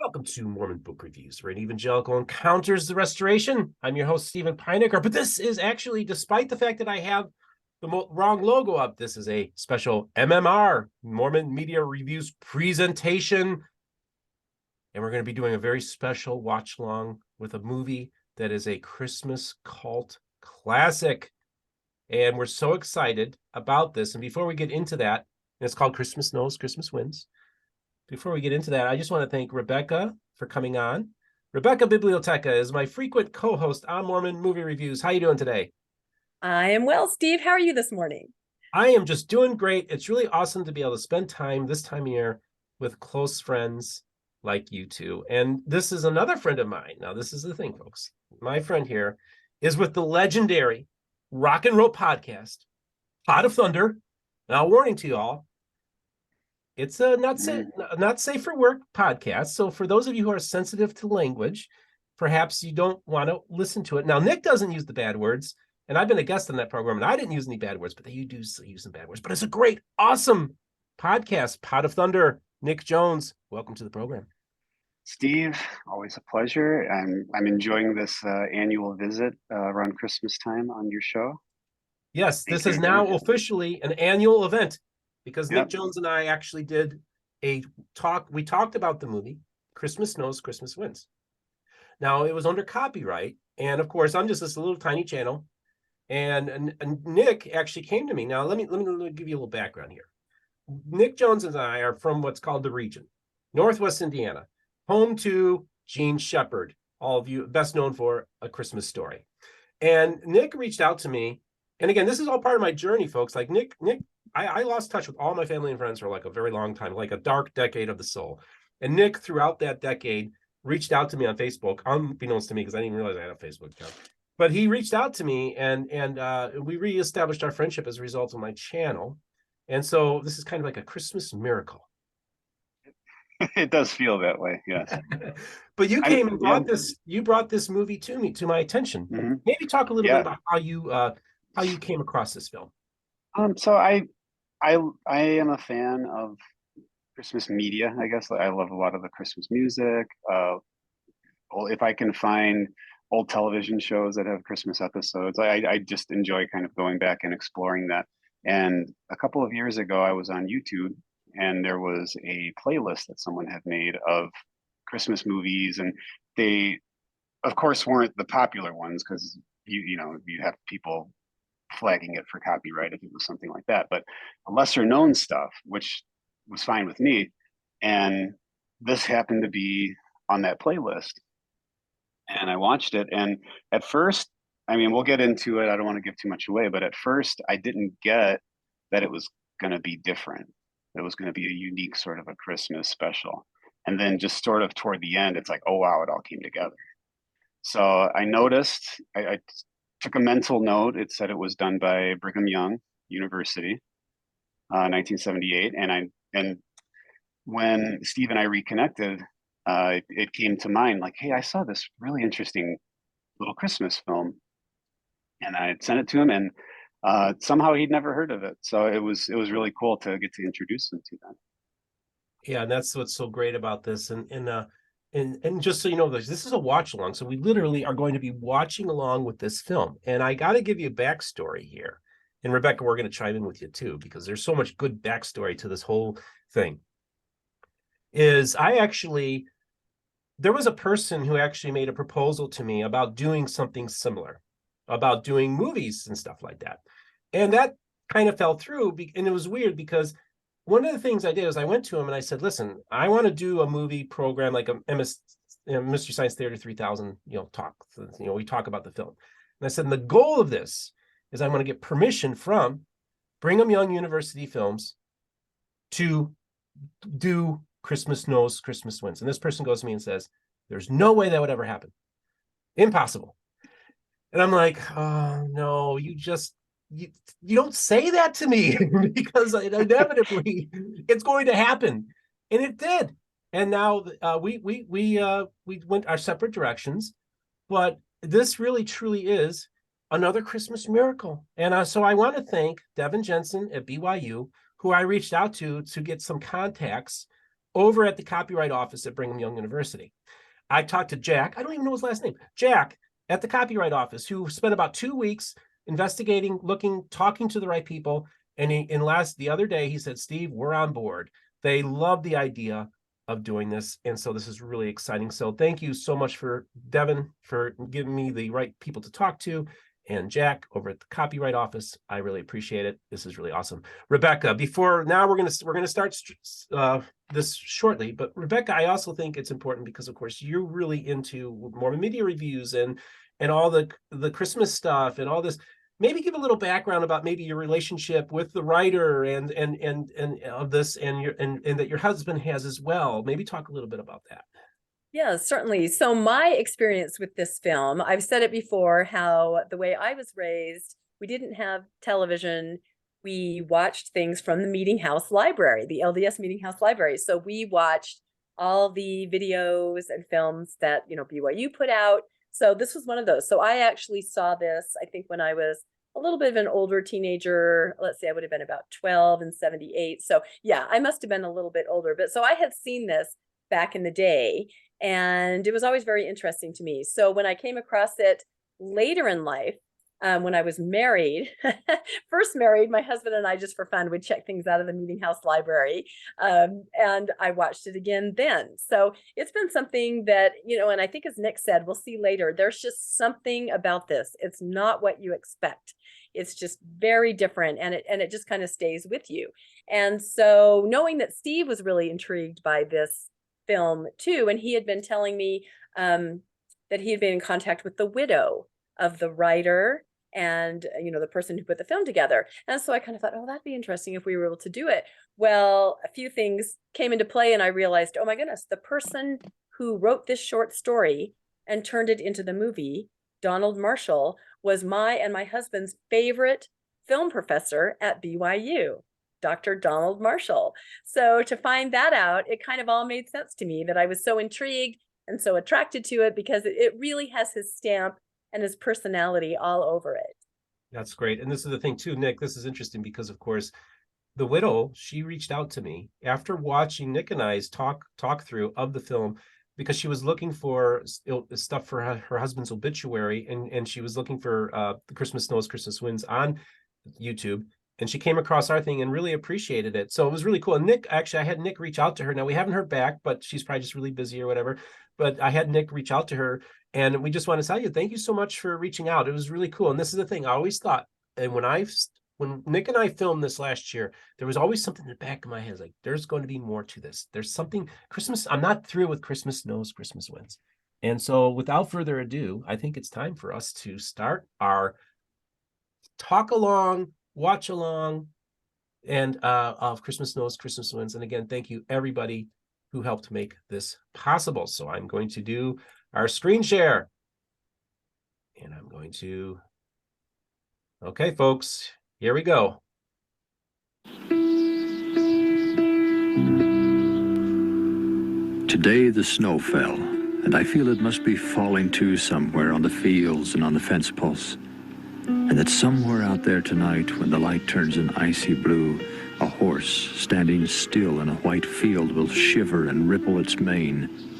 Welcome to Mormon Book Reviews, where an evangelical encounters the restoration. I'm your host, Stephen Peinecker, but this is actually, despite the fact that I have the wrong logo up, this is a special MMR, Mormon Media Reviews presentation. And we're going to be doing a very special watch-along with a movie that is a Christmas cult classic. And we're so excited about this. And before we get into that, and it's called Christmas Knows, Christmas Wins. Before we get into that, I just want to thank Rebecca for coming on. Rebecca Biblioteca is my frequent co-host on Mormon Movie Reviews. How are you doing today? I am well, Steve. How are you this morning? I am just doing great. It's really awesome to be able to spend time this time of year with close friends like you two. And this is another friend of mine. Now, this is the thing, folks. My friend here is with the legendary rock and roll podcast, Pot of Thunder. Now, warning to you all, it's a not safe for work podcast. So for those of you who are sensitive to language, perhaps you don't want to listen to it. Now, Nick doesn't use the bad words, and I've been a guest on that program, and I didn't use any bad words, but you do use some bad words. But it's a great, awesome podcast, Pot of Thunder. Nick Jones, welcome to the program. Steve, always a pleasure. I'm enjoying this annual visit around Christmas time on your show. Yes, this is now officially an annual event because Nick Jones and I actually did a talk. We talked about the movie Christmas Knows, Christmas Wins. Now, it was under copyright. And of course, I'm just this little tiny channel. And Nick actually came to me. Now, let me give you a little background here. Nick Jones and I are from what's called the region, Northwest Indiana, home to Gene Shepherd, all of you best known for A Christmas Story. And Nick reached out to me. And again, this is all part of my journey, folks. Like Nick, I lost touch with all my family and friends for like a very long time, like a dark decade of the soul. And Nick, throughout that decade, reached out to me on Facebook, unbeknownst to me, because I didn't realize I had a Facebook account. But he reached out to me, and we reestablished our friendship as a result of my channel. And so this is kind of like a Christmas miracle. It does feel that way, yes. But you came and brought this. You brought this movie to my attention. Mm-hmm. Maybe talk a little bit about how you came across this film. So I am a fan of Christmas media. I guess I love a lot of the Christmas music. If I can find old television shows that have Christmas episodes, I just enjoy kind of going back and exploring that. And a couple of years ago, I was on YouTube, and there was a playlist that someone had made of Christmas movies, and they, of course, weren't the popular ones because you have people flagging it for copyright if it was something like that, but lesser known stuff, which was fine with me. And this happened to be on that playlist, and I watched it. And at first, I mean, we'll get into it, I don't want to give too much away, but at first I didn't get that it was going to be different. It was going to be a unique sort of a Christmas special. And then just sort of toward the end, it's like, oh, wow, it all came together. So I noticed, I took a mental note. It said it was done by Brigham Young University, 1978. And when Steve and I reconnected, it came to mind like, hey, I saw this really interesting little Christmas film. And I sent it to him, and somehow he'd never heard of it. So it was really cool to get to introduce him to that. Yeah, and that's what's so great about this. And just so you know, this is a watch along. So we literally are going to be watching along with this film. And I got to give you a backstory here. And Rebecca, we're going to chime in with you too, because there's so much good backstory to this whole thing. There was a person who actually made a proposal to me about doing something similar, about doing movies and stuff like that. And that kind of fell through. And it was weird because one of the things I did is I went to him and I said, listen, I want to do a movie program like a Mystery Science Theater 3000, talk. We talk about the film. And I said, and the goal of this is I want to get permission from Brigham Young University Films to do Christmas Knows, Christmas Wins. And this person goes to me and says, there's no way that would ever happen. Impossible. And I'm like, oh, no, you don't say that to me because inevitably it's going to happen. And it did. And now we went our separate directions. But this really, truly is another Christmas miracle. And so I want to thank Devin Jensen at BYU, who I reached out to get some contacts over at the copyright office at Brigham Young University. I talked to Jack, I don't even know his last name, Jack at the copyright office, who spent about 2 weeks investigating, looking, talking to the right people. And the other day he said, Steve, we're on board. They love the idea of doing this. And so this is really exciting. So thank you so much for Devin for giving me the right people to talk to, and Jack over at the copyright office. I really appreciate it. This is really awesome. Rebecca, we're going to start this shortly, but Rebecca, I also think it's important because of course you're really into Mormon media reviews and all the Christmas stuff and all this. Maybe give a little background about maybe your relationship with the writer and of this, and that your husband has as well. Maybe talk a little bit about that. Yeah, certainly. So my experience with this film, I've said it before, how the way I was raised, we didn't have television. We watched things from the Meeting House Library, the LDS Meeting House Library. So we watched all the videos and films that, BYU put out. So this was one of those. So I actually saw this, I think when I was a little bit of an older teenager. Let's say I would have been about 12 in 78. So yeah, I must have been a little bit older. But so I had seen this back in the day, and it was always very interesting to me. So when I came across it later in life, when I was married, first married, my husband and I, just for fun, would check things out of the Meeting House Library. And I watched it again then. So it's been something that, and I think as Nick said, we'll see later, there's just something about this. It's not what you expect. It's just very different, and it just kind of stays with you. And so knowing that Steve was really intrigued by this film too, and he had been telling me that he had been in contact with the widow of the writer and the person who put the film together. And so I kind of thought, oh, that'd be interesting if we were able to do it. Well, a few things came into play, and I realized, oh my goodness, the person who wrote this short story and turned it into the movie, Donald Marshall, was my and my husband's favorite film professor at BYU, Dr. Donald Marshall. So to find that out, it kind of all made sense to me that I was so intrigued and so attracted to it, because it really has his stamp and his personality all over it. That's great. And this is the thing too, Nick, this is interesting because of course, the widow, she reached out to me after watching Nick and I's talk through of the film, because she was looking for stuff for her husband's obituary, and she was looking for the Christmas Snows, Christmas Winds on YouTube. And she came across our thing and really appreciated it. So it was really cool. And Nick, actually, I had Nick reach out to her. Now, we haven't heard back, but she's probably just really busy or whatever. But I had Nick reach out to her, and we just want to tell you, thank you so much for reaching out. It was really cool. And this is the thing I always thought, and when Nick and I filmed this last year, there was always something in the back of my head, like, there's going to be more to this. There's something, Christmas, I'm not through with Christmas Snows, Christmas Winds. And so without further ado, I think it's time for us to start our talk along, watch along, and of Christmas Snows, Christmas Winds. And again, thank you everybody who helped make this possible. So I'm going to do our screen share, and I'm going to, okay, folks, here we go. Today the snow fell, and I feel it must be falling too somewhere on the fields and on the fence posts. And that somewhere out there tonight, when the light turns an icy blue, a horse standing still in a white field will shiver and ripple its mane.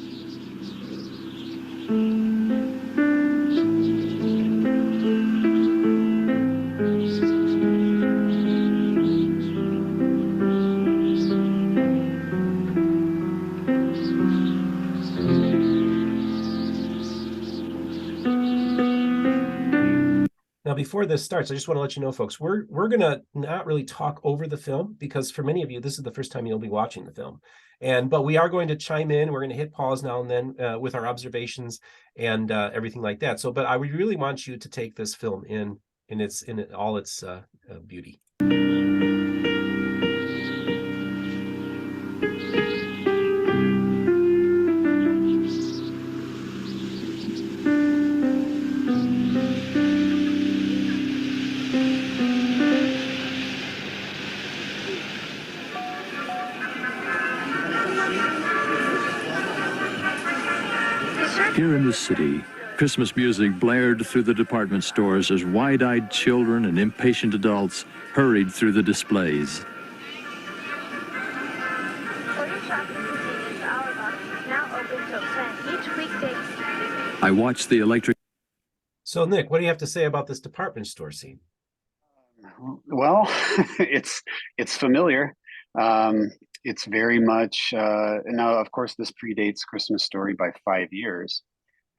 Before this starts, I just want to let you know, folks, we're going to not really talk over the film, because for many of you, this is the first time you'll be watching the film. But we are going to chime in. We're going to hit pause now and then with our observations and everything like that. So, but I would really want you to take this film in all its beauty. Here in the city, Christmas music blared through the department stores as wide-eyed children and impatient adults hurried through the displays. I watched the electric. So, Nick, what do you have to say about this department store scene? Well, it's familiar. It's very much now. Of course, this predates Christmas Story by 5 years,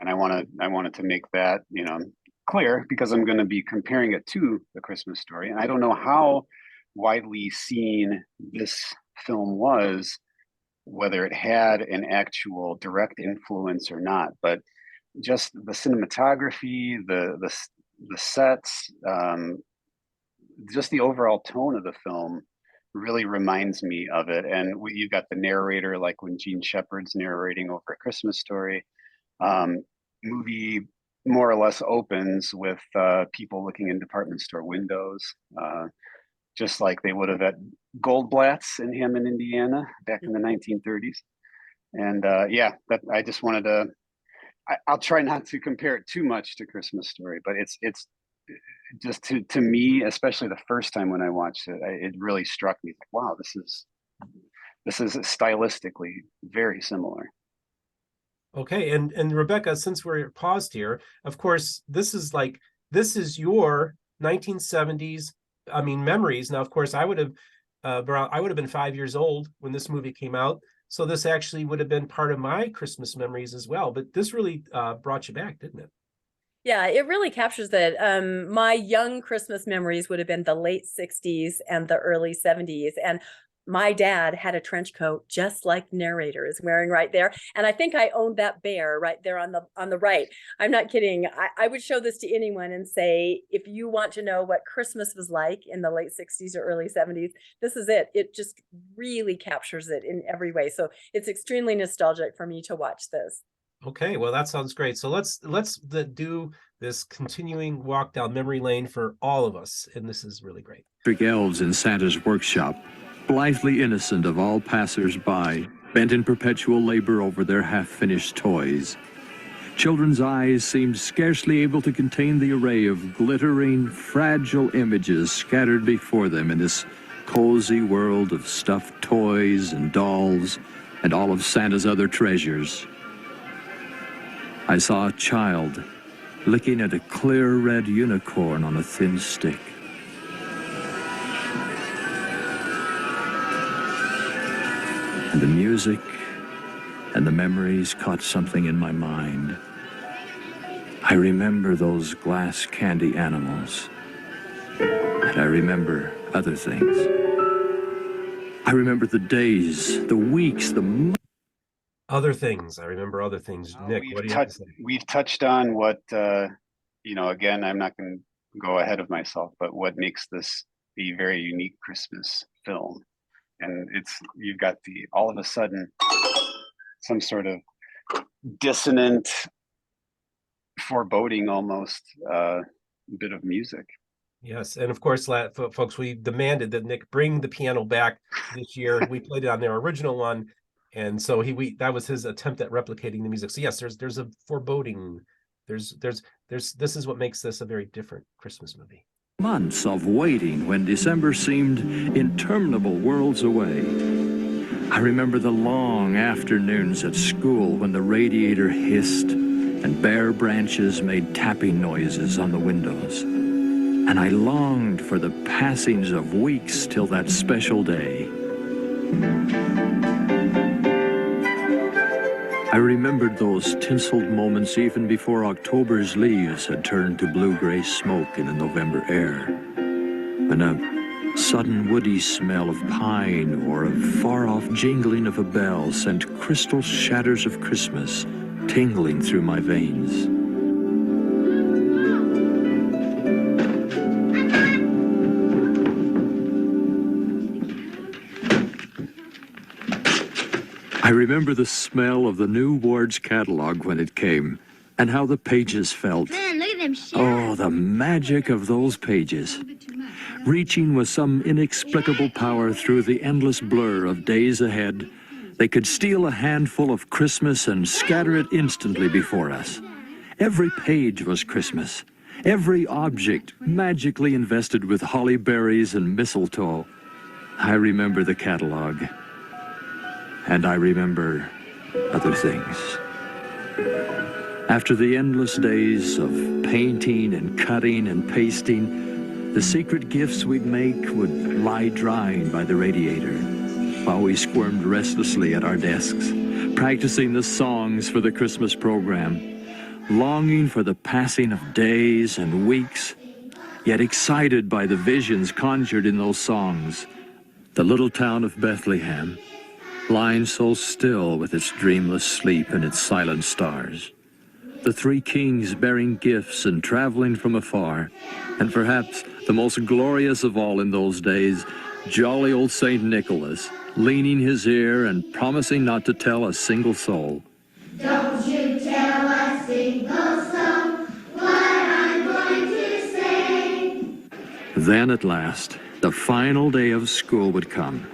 and I wanted to make that clear because I'm going to be comparing it to the Christmas Story, and I don't know how widely seen this film was, whether it had an actual direct influence or not, but just the cinematography, the sets, just the overall tone of the film really reminds me of it. And you got the narrator, like when Gene Shepard's narrating over A Christmas Story. Movie more or less opens with people looking in department store windows, just like they would have at Goldblatt's in Hammond, Indiana, back in the 1930s. And yeah, that I just wanted to. I'll try not to compare it too much to Christmas Story, but it's just to me, especially the first time when I watched it, it really struck me like, wow, this is stylistically very similar. Okay, and Rebecca, since we're paused here, of course, this is your 1970s, I mean, memories. Now, of course, I would have been 5 years old when this movie came out, so this actually would have been part of my Christmas memories as well. But this really brought you back, didn't it? Yeah, it really captures that. My young Christmas memories would have been the late 60s and the early 70s. And my dad had a trench coat just like the narrator is wearing right there. And I think I owned that bear right there on the right. I'm not kidding. I would show this to anyone and say, if you want to know what Christmas was like in the late 60s or early 70s, this is it. It just really captures it in every way. So it's extremely nostalgic for me to watch this. Okay, well, that sounds great. So let's do this continuing walk down memory lane for all of us, and this is really great. Elves in Santa's workshop, blithely innocent of all passers-by, bent in perpetual labor over their half-finished toys. Children's eyes seemed scarcely able to contain the array of glittering, fragile images scattered before them in this cozy world of stuffed toys and dolls and all of Santa's other treasures. I saw a child licking at a clear red unicorn on a thin stick. And the music and the memories caught something in my mind. I remember those glass candy animals. And I remember other things. I remember the days, the weeks, the months. Other things. I remember other things. Nick, what do you have to say? We've touched on what, again, I'm not going to go ahead of myself, but what makes this a very unique Christmas film. And you've got all of a sudden, some sort of dissonant, foreboding almost bit of music. Yes, and of course, folks, we demanded that Nick bring the piano back this year. We played it on their original one. And so that was his attempt at replicating the music. So yes, there's a foreboding. This is what makes this a very different Christmas movie. Months of waiting when December seemed interminable worlds away. I remember the long afternoons at school when the radiator hissed and bare branches made tapping noises on the windows. And I longed for the passings of weeks till that special day. I remembered those tinseled moments even before October's leaves had turned to blue-gray smoke in the November air, when a sudden woody smell of pine or a far-off jingling of a bell sent crystal shatters of Christmas tingling through my veins. I remember the smell of the new ward's catalog when it came, and how the pages felt. Man, look at them shirts. Oh, the magic of those pages. Reaching with some inexplicable power through the endless blur of days ahead, they could steal a handful of Christmas and scatter it instantly before us. Every page was Christmas. Every object magically invested with holly berries and mistletoe. I remember the catalog. And I remember other things. After the endless days of painting and cutting and pasting, the secret gifts we'd make would lie drying by the radiator while we squirmed restlessly at our desks, practicing the songs for the Christmas program, longing for the passing of days and weeks, yet excited by the visions conjured in those songs. The little town of Bethlehem, lying so still with its dreamless sleep and its silent stars. The three kings bearing gifts and traveling from afar, and perhaps the most glorious of all in those days, jolly old Saint Nicholas, leaning his ear and promising not to tell a single soul. Don't you tell a single soul what I'm going to say. Then at last, the final day of school would come.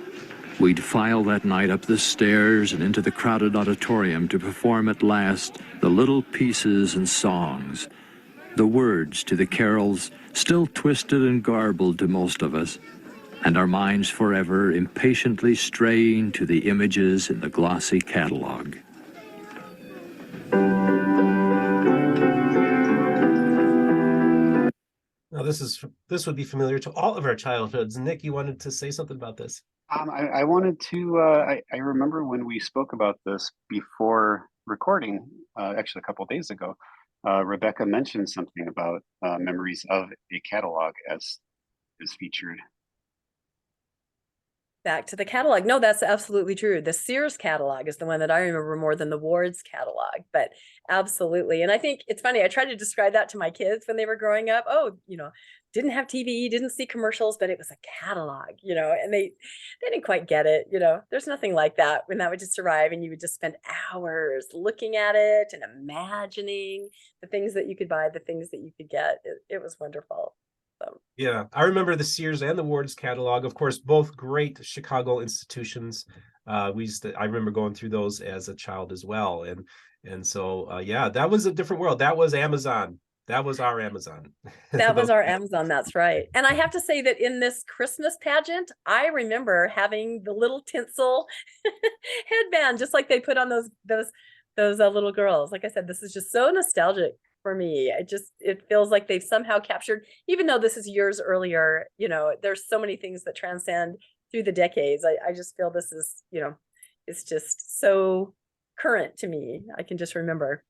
We'd file that night up the stairs and into the crowded auditorium to perform at last the little pieces and songs, the words to the carols still twisted and garbled to most of us, and our minds forever impatiently straying to the images in the glossy catalog. Now, this would be familiar to all of our childhoods. Nick, you wanted to say something about this? I wanted to, I remember when we spoke about this before recording, actually a couple days ago, Rebecca mentioned something about memories of a catalog as is featured. Back to the catalog. No, that's absolutely true. The Sears catalog is the one that I remember more than the Ward's catalog, but absolutely. And I think it's funny. I tried to describe that to my kids when they were growing up. Oh, didn't have TV, didn't see commercials, but it was a catalog, and they didn't quite get it. There's nothing like that when that would just arrive and you would just spend hours looking at it and imagining the things that you could buy, the things that you could get. It was wonderful. Yeah, I remember the Sears and the Ward's catalog. Of course, both great Chicago institutions. I remember going through those as a child as well, and so yeah, that was a different world. That was Amazon. That was our Amazon. That was our Amazon. That's right. And I have to say that in this Christmas pageant, I remember having the little tinsel headband, just like they put on those little girls. Like I said, this is just so nostalgic for me. It feels like they've somehow captured, even though this is years earlier, there's so many things that transcend through the decades. I just feel this is, it's just so current to me. I can just remember.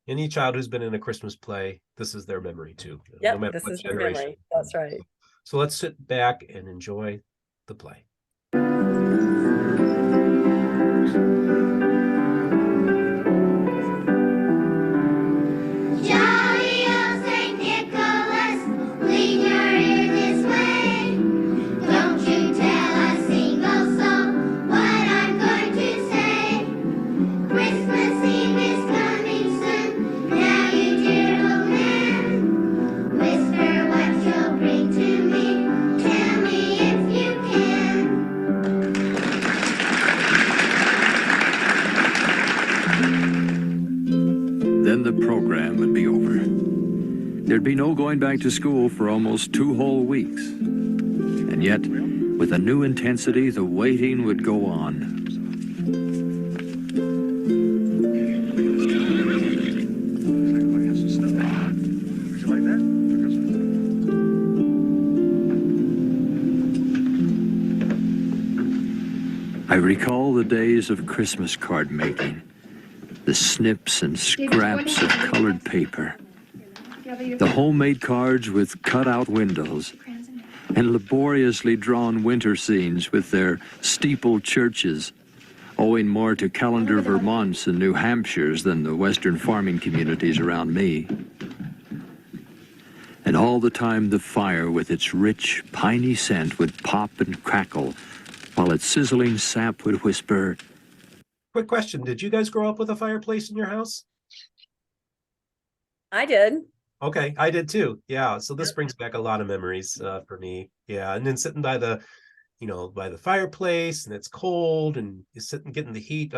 Any child who's been in a Christmas play, this is their memory too. Yeah, no matter this what is their generation. memory. That's right. So let's sit back and enjoy the play. Jolly old Saint Nicholas, lean your ear this way. Don't you tell a single soul what I'm going to say. Christmas Eve is coming soon. Now you dear old man, whisper what you'll bring to me. Tell me if you can. Then the program would be over. There'd be no going back to school for almost 2 whole weeks. And yet, with a new intensity, the waiting would go on. I recall the days of Christmas card making, the snips and scraps of colored paper, the homemade cards with cut-out windows, and laboriously drawn winter scenes with their steepled churches, owing more to calendar Vermonts and New Hampshires than the western farming communities around me. And all the time the fire with its rich, piney scent would pop and crackle, while its sizzling sap would whisper, Quick question. Did you guys grow up with a fireplace in your house? I did. Okay, I did too. Yeah, so this brings back a lot of memories for me. Yeah, and then sitting by the fireplace, and it's cold, and you're sitting getting the heat.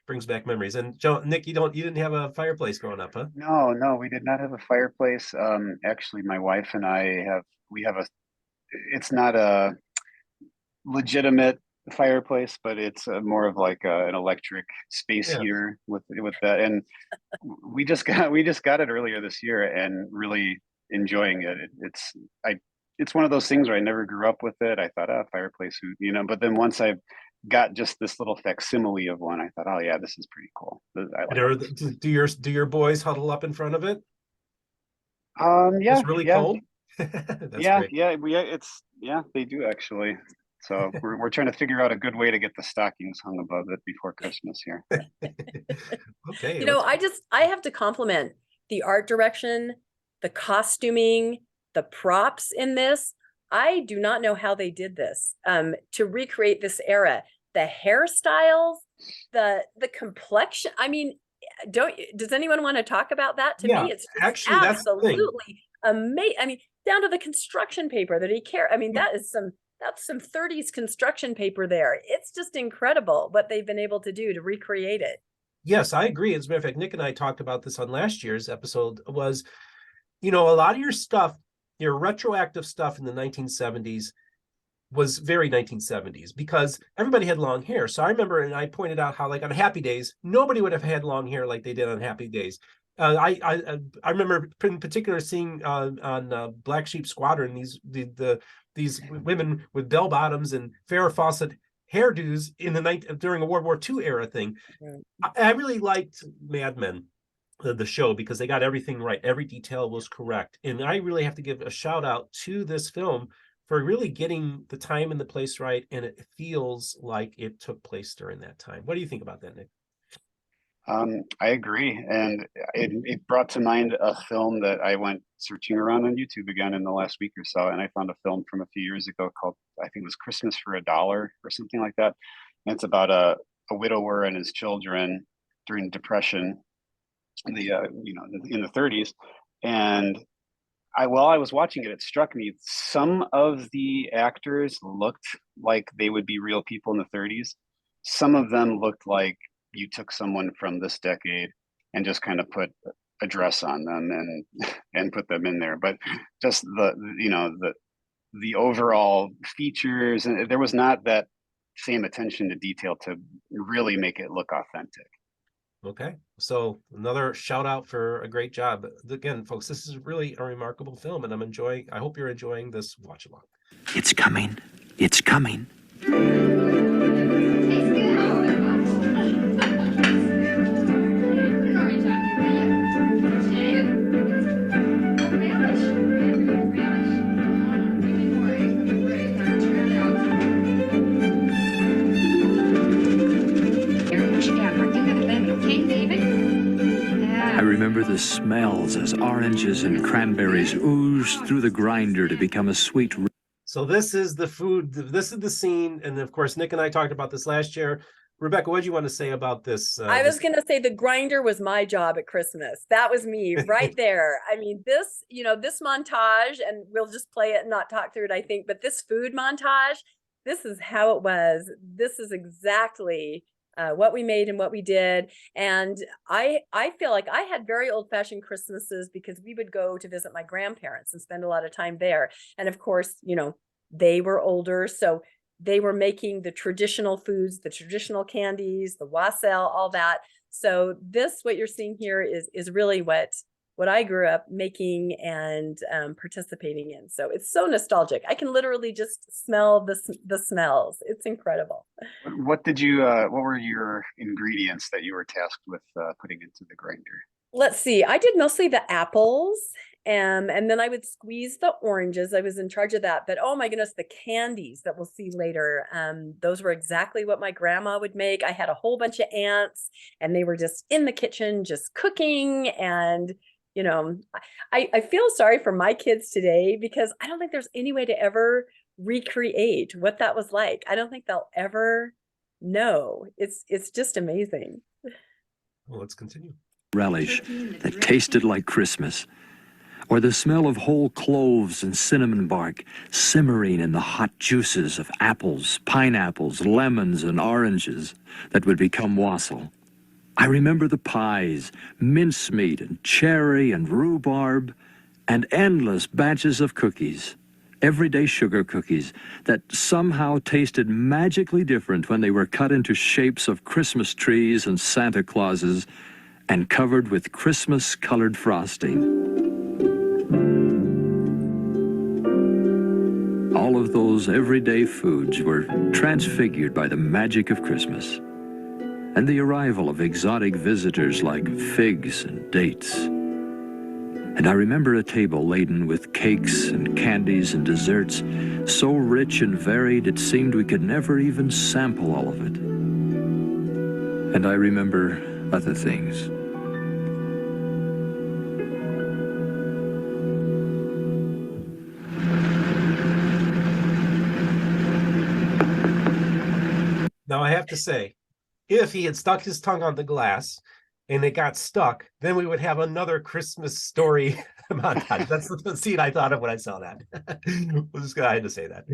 Brings back memories. And Nick, you didn't have a fireplace growing up, huh? No, we did not have a fireplace. Actually, my wife and I it's not a legitimate fireplace, but it's more of like an electric space Yeah. heater with that. And we just got it earlier this year and really enjoying it. It's one of those things where I never grew up with it. I thought, oh, fireplace, you know. But then once I got just this little facsimile of one, I thought, oh yeah, this is pretty cool. I like it. Do your boys huddle up in front of it? Yeah, It's really yeah, cold. That's yeah, great. yeah, they do actually. So we're trying to figure out a good way to get the stockings hung above it before Christmas here. Okay. You know, I have to compliment the art direction, the costuming, the props in this. I do not know how they did this to recreate this era. The hairstyles, the complexion. I mean, does anyone want to talk about that? To Yeah, me, it's just actually, that's the thing. absolutely amazing. I mean, down to the construction paper that he carried. I mean, Yeah. that's some 30s construction paper there. It's just incredible what they've been able to do to recreate it. Yes, I agree. As a matter of fact, Nick and I talked about this on last year's episode. Was, you know, a lot of your stuff, your retroactive stuff in the 1970s was very 1970s because everybody had long hair. So I remember, and I pointed out how, like, on Happy Days, nobody would have had long hair like they did on Happy Days. I remember in particular seeing on Black Sheep Squadron these women with bell bottoms and Farrah Fawcett hairdos in the night during a World War II era thing. I really liked Mad Men, the show, because they got everything right. Every detail was correct. And I really have to give a shout out to this film for really getting the time and the place right. And it feels like it took place during that time. What do you think about that, Nick? I agree, and it brought to mind a film that I went searching around on YouTube again in the last week or so, and I found a film from a few years ago called, I think it was Christmas for $1 or something like that. And it's about a widower and his children during Depression, in the in the 30s. And while I was watching it, it struck me some of the actors looked like they would be real people in the 30s. Some of them looked like you took someone from this decade and just kind of put a dress on them and put them in there. But just the overall features, and there was not that same attention to detail to really make it look authentic. Okay, so another shout out for a great job. Again, folks, this is really a remarkable film, and I hope you're enjoying this watch along. It's coming. It's coming. I remember the smells as oranges and cranberries oozed through the grinder to become a sweet. So this is the food, this is the scene, and of course, Nick and I talked about this last year. Rebecca, what do you want to say about this? I was going to say the grinder was my job at Christmas. That was me right there. I mean, this montage, and we'll just play it and not talk through it, I think, but this food montage, this is how it was. This is exactly what we made and what we did. And I feel like I had very old-fashioned Christmases because we would go to visit my grandparents and spend a lot of time there. And of course, they were older, so they were making the traditional foods, the traditional candies, the wassail, all that. So what you're seeing here is really what I grew up making and participating in. So it's so nostalgic. I can literally just smell the smells. It's incredible. What were your ingredients that you were tasked with putting into the grinder? Let's see. I did mostly the apples, and then I would squeeze the oranges. I was in charge of that. But oh my goodness, the candies that we'll see later, those were exactly what my grandma would make. I had a whole bunch of aunts, and they were just in the kitchen, just cooking. And I feel sorry for my kids today because I don't think there's any way to ever recreate what that was like. I don't think they'll ever know. It's just amazing. Well, let's continue. Relish that tasted like Christmas, or the smell of whole cloves and cinnamon bark simmering in the hot juices of apples, pineapples, lemons, and oranges that would become wassail. I remember the pies, mincemeat and cherry and rhubarb, and endless batches of cookies. everyday sugar cookies that somehow tasted magically different when they were cut into shapes of Christmas trees and Santa Clauses and covered with Christmas-colored frosting. All of those everyday foods were transfigured by the magic of Christmas and the arrival of exotic visitors like figs and dates. And I remember a table laden with cakes and candies and desserts, so rich and varied it seemed we could never even sample all of it. And I remember other things. Now I have to say, if he had stuck his tongue on the glass and it got stuck, then we would have another Christmas story montage. That's the scene I thought of when I saw that. I had to say that.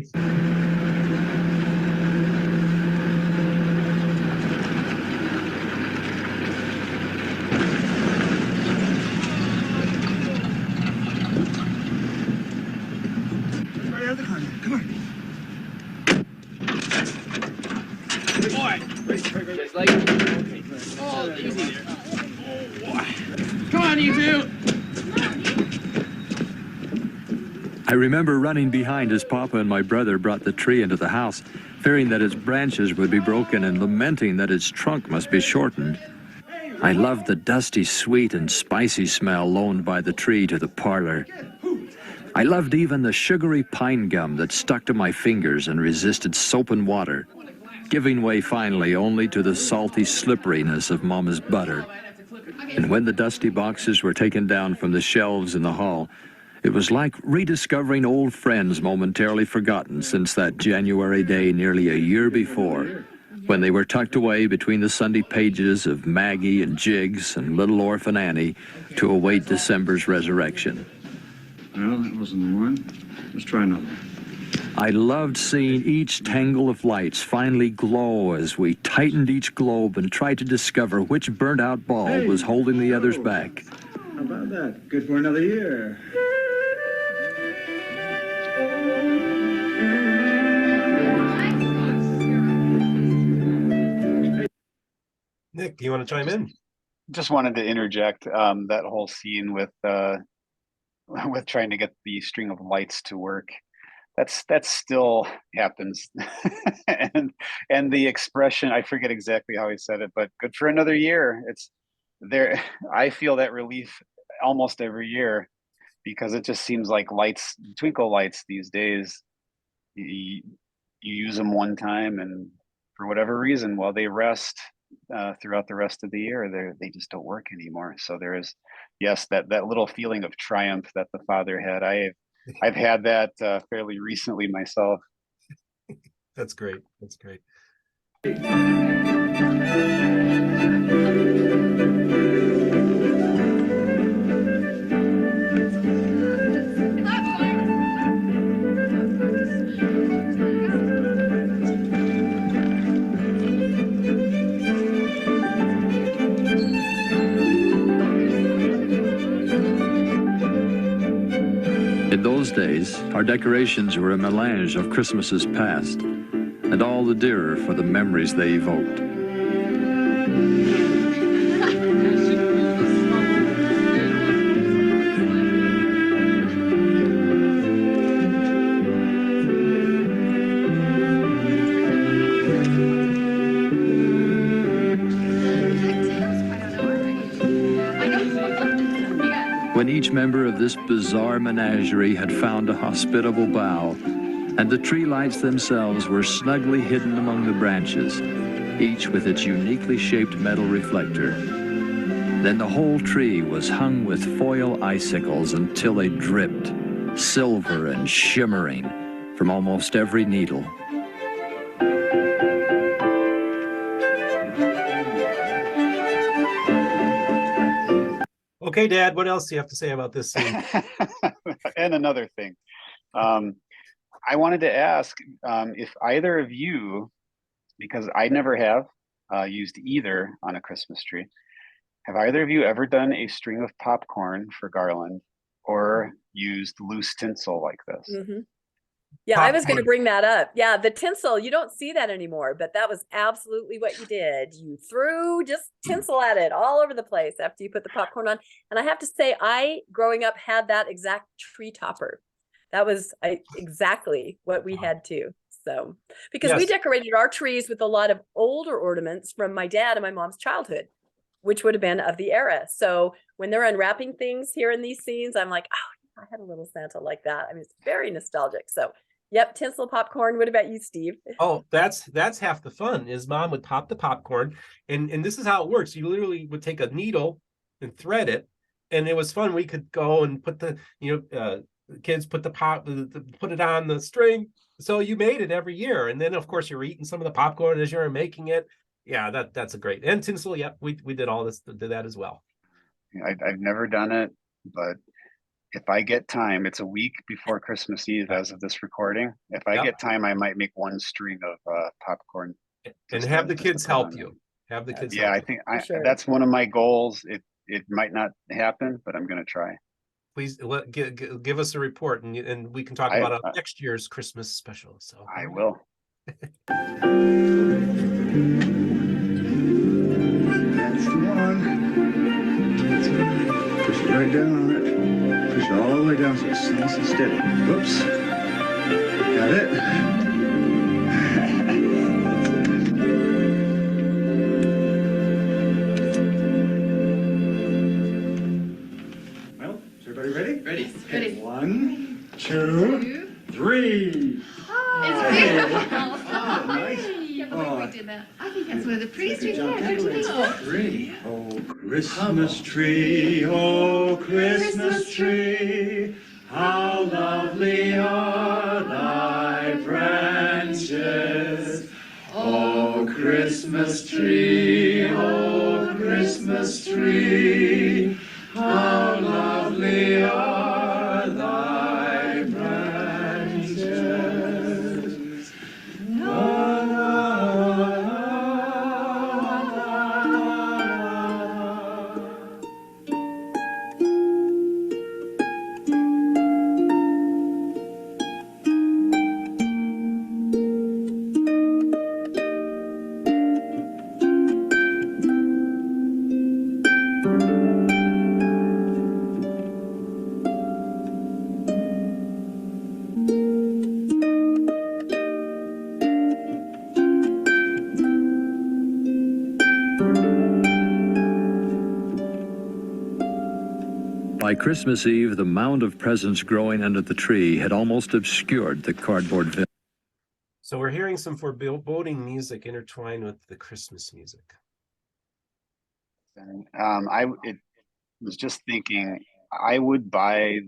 Right out of the car now. Come on. Good boy. Just like, oh, easy there. Oh, boy. Come on, you two. I remember running behind as Papa and my brother brought the tree into the house, fearing that its branches would be broken and lamenting that its trunk must be shortened. I loved the dusty, sweet, and spicy smell loaned by the tree to the parlor. I loved even the sugary pine gum that stuck to my fingers and resisted soap and water, giving way finally only to the salty slipperiness of Mama's butter. And when the dusty boxes were taken down from the shelves in the hall, it was like rediscovering old friends momentarily forgotten since that January day nearly a year before, when they were tucked away between the Sunday pages of Maggie and Jiggs and Little Orphan Annie to await December's resurrection. Well, that wasn't the one. Let's try another. I loved seeing each tangle of lights finally glow as we tightened each globe and tried to discover which burnt-out bulb was holding the others back. How about that? Good for another year. Nick, do you want to chime in? Just wanted to interject that whole scene with trying to get the string of lights to work. That still happens. and the expression, I forget exactly how he said it, but good for another year. It's there. I feel that relief almost every year because it just seems like lights, twinkle lights these days, you use them one time and for whatever reason, while they rest throughout the rest of the year, they just don't work anymore. So there is, yes, that little feeling of triumph that the father had. I've had that fairly recently myself. That's great. That's great. In those days, our decorations were a melange of Christmases past, and all the dearer for the memories they evoked. When each member of this bizarre menagerie had found a hospitable bough, and the tree lights themselves were snugly hidden among the branches, each with its uniquely shaped metal reflector, then the whole tree was hung with foil icicles until they dripped, silver and shimmering, from almost every needle. Okay, Dad, what else do you have to say about this scene? And another thing, I wanted to ask if either of you, because I never have used either on a Christmas tree, have either of you ever done a string of popcorn for garland or used loose tinsel like this? Mm-hmm. Yeah, I was going to Popcorn. bring that up. Yeah, the tinsel, you don't see that anymore, but that was absolutely what you did. You threw just tinsel at it all over the place after you put the popcorn on. And I have to say, I, growing up, had that exact tree topper. That was exactly what we had too. So, because we Yes. decorated our trees with a lot of older ornaments from my dad and my mom's childhood, which would have been of the era. So when they're unwrapping things here in these scenes, I'm like, oh, I had a little Santa like that. I mean, it's very nostalgic. So yep, tinsel popcorn. What about you, Steve? Oh, that's half the fun. Is mom would pop the popcorn, and this is how it works. You literally would take a needle and thread it, and it was fun. We could go and put the kids put put it on the string. So you made it every year, and then of course you're eating some of the popcorn as you're making it. Yeah, that's a great and tinsel. Yep, we did all this, did that as well. I've never done it, but if I get time, it's a week before Christmas Eve as of this recording. If I Yep. get time, I might make one string of popcorn. And Just have the to kids put on help there. you. Have the kids Yeah, help I you. think For sure. that's one of my goals. It might not happen, but I'm gonna try. Please give us a report, and we can talk about next year's Christmas special. So I will. That's the one. That's it. Push it right down on it. Push it all the way down so it's nice and steady. Whoops. Got it. Well, is everybody ready? Ready. Okay, 1, 2, 3. It's beautiful. Oh, nice. Can't believe we did that. I think that's one of the prettiest we've had, don't you think? Tree. Oh, Christmas tree, oh, Christmas tree, how lovely are thy branches. Oh, Christmas tree, how lovely are thy branches. By Christmas Eve, the mound of presents growing under the tree had almost obscured the cardboard village. So we're hearing some foreboding music intertwined with the Christmas music. And I was just thinking I would buy,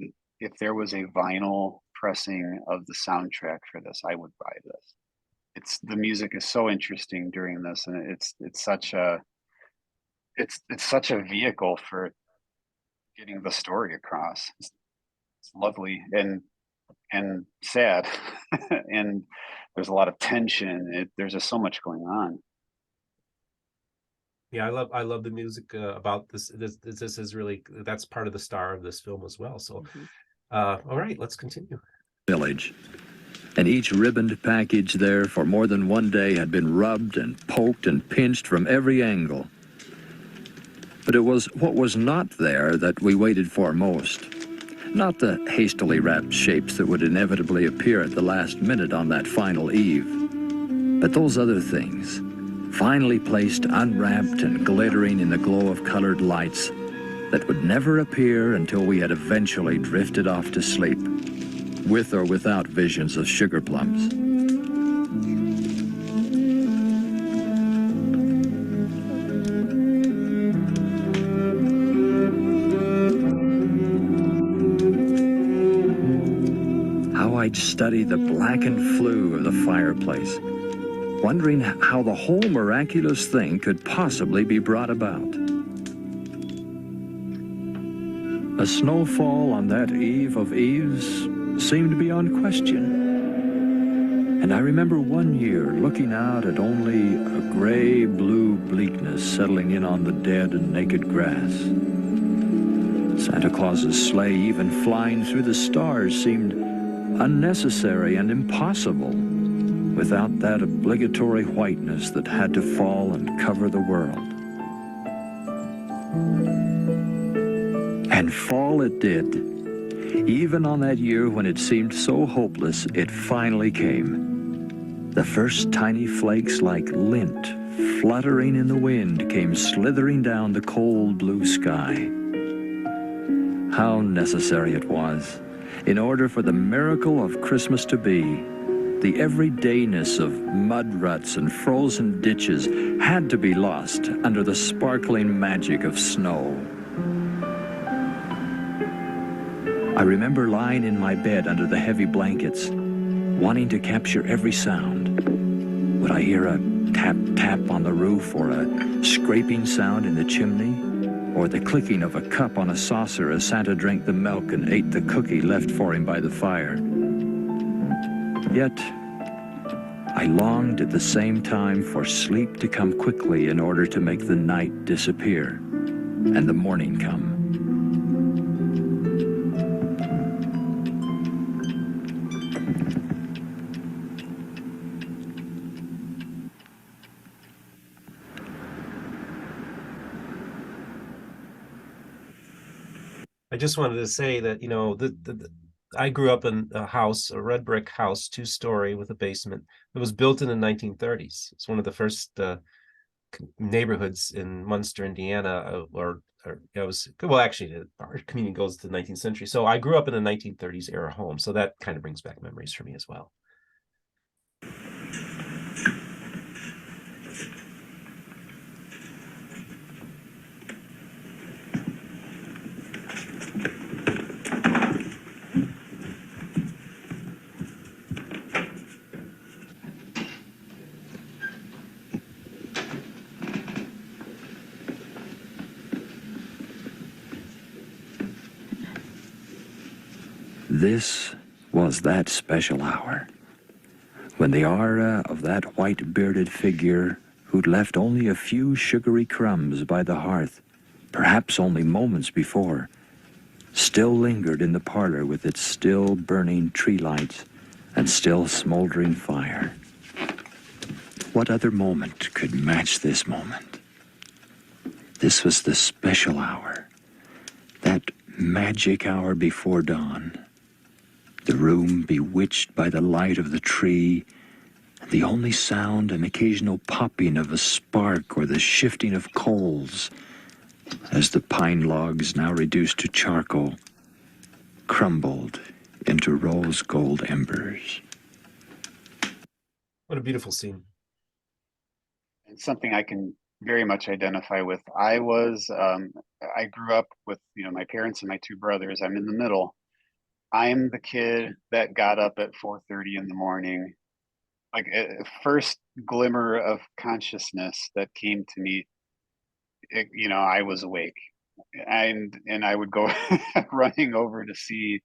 if there was a vinyl pressing of the soundtrack for this, I would buy this. The music is so interesting during this, and it's such a vehicle for getting the story across. It's lovely and sad, and there's a lot of tension. There's just so much going on. Yeah, I love the music about this. This is really, that's part of the star of this film as well. So, all right, let's continue. Village. And each ribboned package there for more than one day had been rubbed and poked and pinched from every angle. But it was what was not there that we waited for most. Not the hastily wrapped shapes that would inevitably appear at the last minute on that final eve, but those other things, finally placed unwrapped and glittering in the glow of colored lights that would never appear until we had eventually drifted off to sleep, with or without visions of sugar plums. How I'd study the blackened flue of the fireplace, wondering how the whole miraculous thing could possibly be brought about. A snowfall on that eve of eves seemed beyond question. And I remember one year looking out at only a gray-blue bleakness settling in on the dead and naked grass. Santa Claus's sleigh, even flying through the stars, seemed unnecessary and impossible without that obligatory whiteness that had to fall and cover the world. And fall it did. Even on that year when it seemed so hopeless, it finally came. The first tiny flakes like lint fluttering in the wind came slithering down the cold blue sky. How necessary it was. In order for the miracle of Christmas to be, the everydayness of mud ruts and frozen ditches had to be lost under the sparkling magic of snow. I remember lying in my bed under the heavy blankets, wanting to capture every sound. Would I hear a tap tap on the roof, or a scraping sound in the chimney, or the clicking of a cup on a saucer as Santa drank the milk and ate the cookie left for him by the fire? Yet, I longed at the same time for sleep to come quickly in order to make the night disappear and the morning come. I just wanted to say that, I grew up in a house, a red brick house, 2-story with a basement. It was built in the 1930s. It's one of the first neighborhoods in Munster, Indiana, actually, our community goes to the 19th century. So I grew up in a 1930s era home. So that kind of brings back memories for me as well. This was that special hour, when the aura of that white-bearded figure who'd left only a few sugary crumbs by the hearth, perhaps only moments before, still lingered in the parlor with its still burning tree lights and still smoldering fire. What other moment could match this moment? This was the special hour, that magic hour before dawn. The room bewitched by the light of the tree, and the only sound an occasional popping of a spark or the shifting of coals as the pine logs, now reduced to charcoal, crumbled into rose gold embers. What a beautiful scene. It's something I can very much identify with. I grew up with, my parents and my two brothers. I'm in the middle. I'm the kid that got up at 4:30 in the morning. Like a first glimmer of consciousness that came to me, I was awake, and I would go running over to see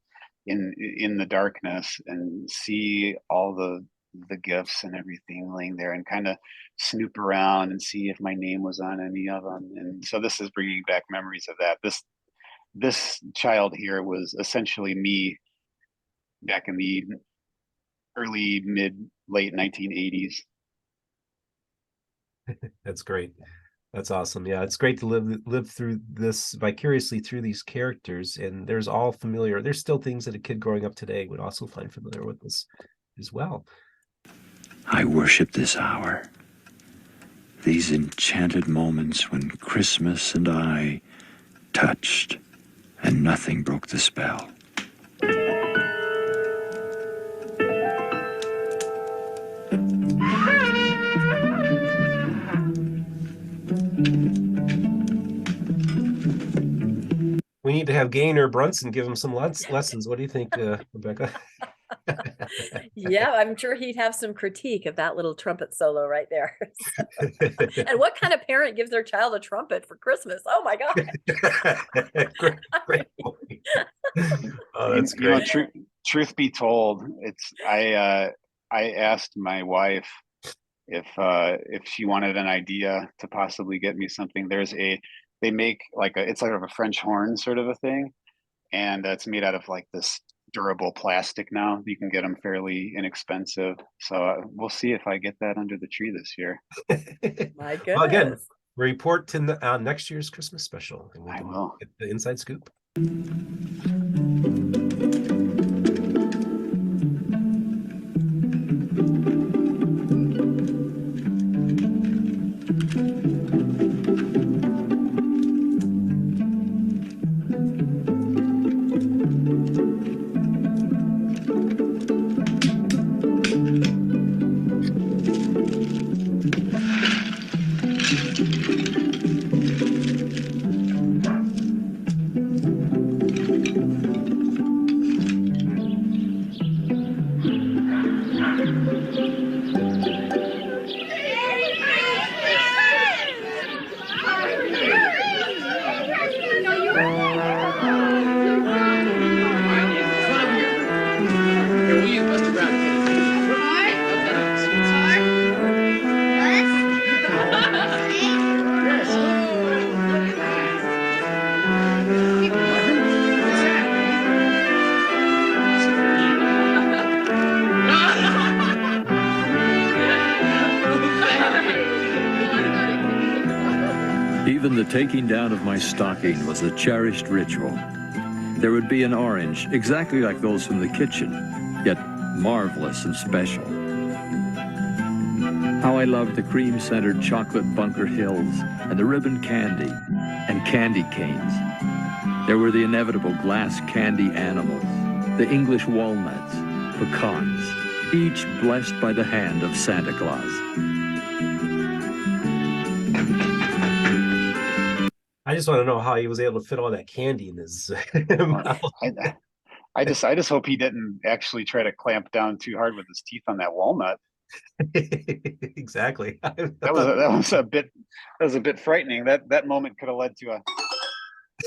in the darkness and see all the gifts and everything laying there, and kind of snoop around and see if my name was on any of them. And so this is bringing back memories of that. This child here was essentially me back in the early, late 1980s. That's great. That's awesome. Yeah, it's great to live through this vicariously through these characters. And there's all familiar. There's still things that a kid growing up today would also find familiar with this as well. I worship this hour, these enchanted moments when Christmas and I touched and nothing broke the spell. We need to have Gaynor Brunson give him some lessons. What do you think, Rebecca? Yeah, I'm sure he'd have some critique of that little trumpet solo right there. And what kind of parent gives their child a trumpet for Christmas? Oh my God. great point. Oh, that's great. Truth be told, I asked my wife if she wanted an idea to possibly get me something. They make it's like a French horn sort of a thing, and it's made out of like this durable plastic now. You can get them fairly inexpensive. So we'll see if I get that under the tree this year. My Well, again, goodness. report to next year's Christmas special, and we I can will. get the inside scoop. Here, we'll use Buster Brown. Even the taking down of my stocking was a cherished ritual. There would be an orange, exactly like those from the kitchen, yet marvelous and special. How I loved the cream-centered chocolate Bunker Hills and the ribbon candy and candy canes. There were the inevitable glass candy animals, the English walnuts, pecans, each blessed by the hand of Santa Claus. I just want to know how he was able to fit all that candy in his mouth. I just hope he didn't actually try to clamp down too hard with his teeth on that walnut. Exactly. That was a bit frightening. That moment could have led to a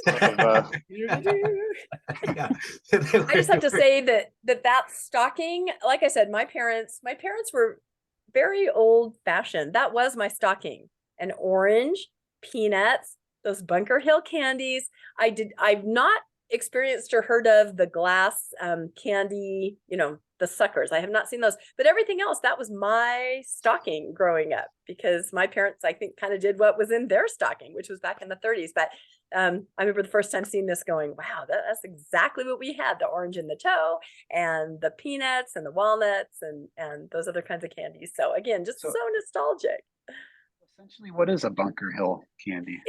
sort of, Yeah. I just have to say that stocking, like I said, my parents were very old fashioned. That was my stocking. An orange, peanuts, those Bunker Hill candies. I've not experienced or heard of the glass candy, the suckers. I have not seen those, but everything else, that was my stocking growing up, because my parents, I think, kind of did what was in their stocking, which was back in the 30s. But I remember the first time seeing this going, wow, that's exactly what we had, the orange in the toe and the peanuts and the walnuts and those other kinds of candies. So again, just so nostalgic. essentially, what is a Bunker Hill candy?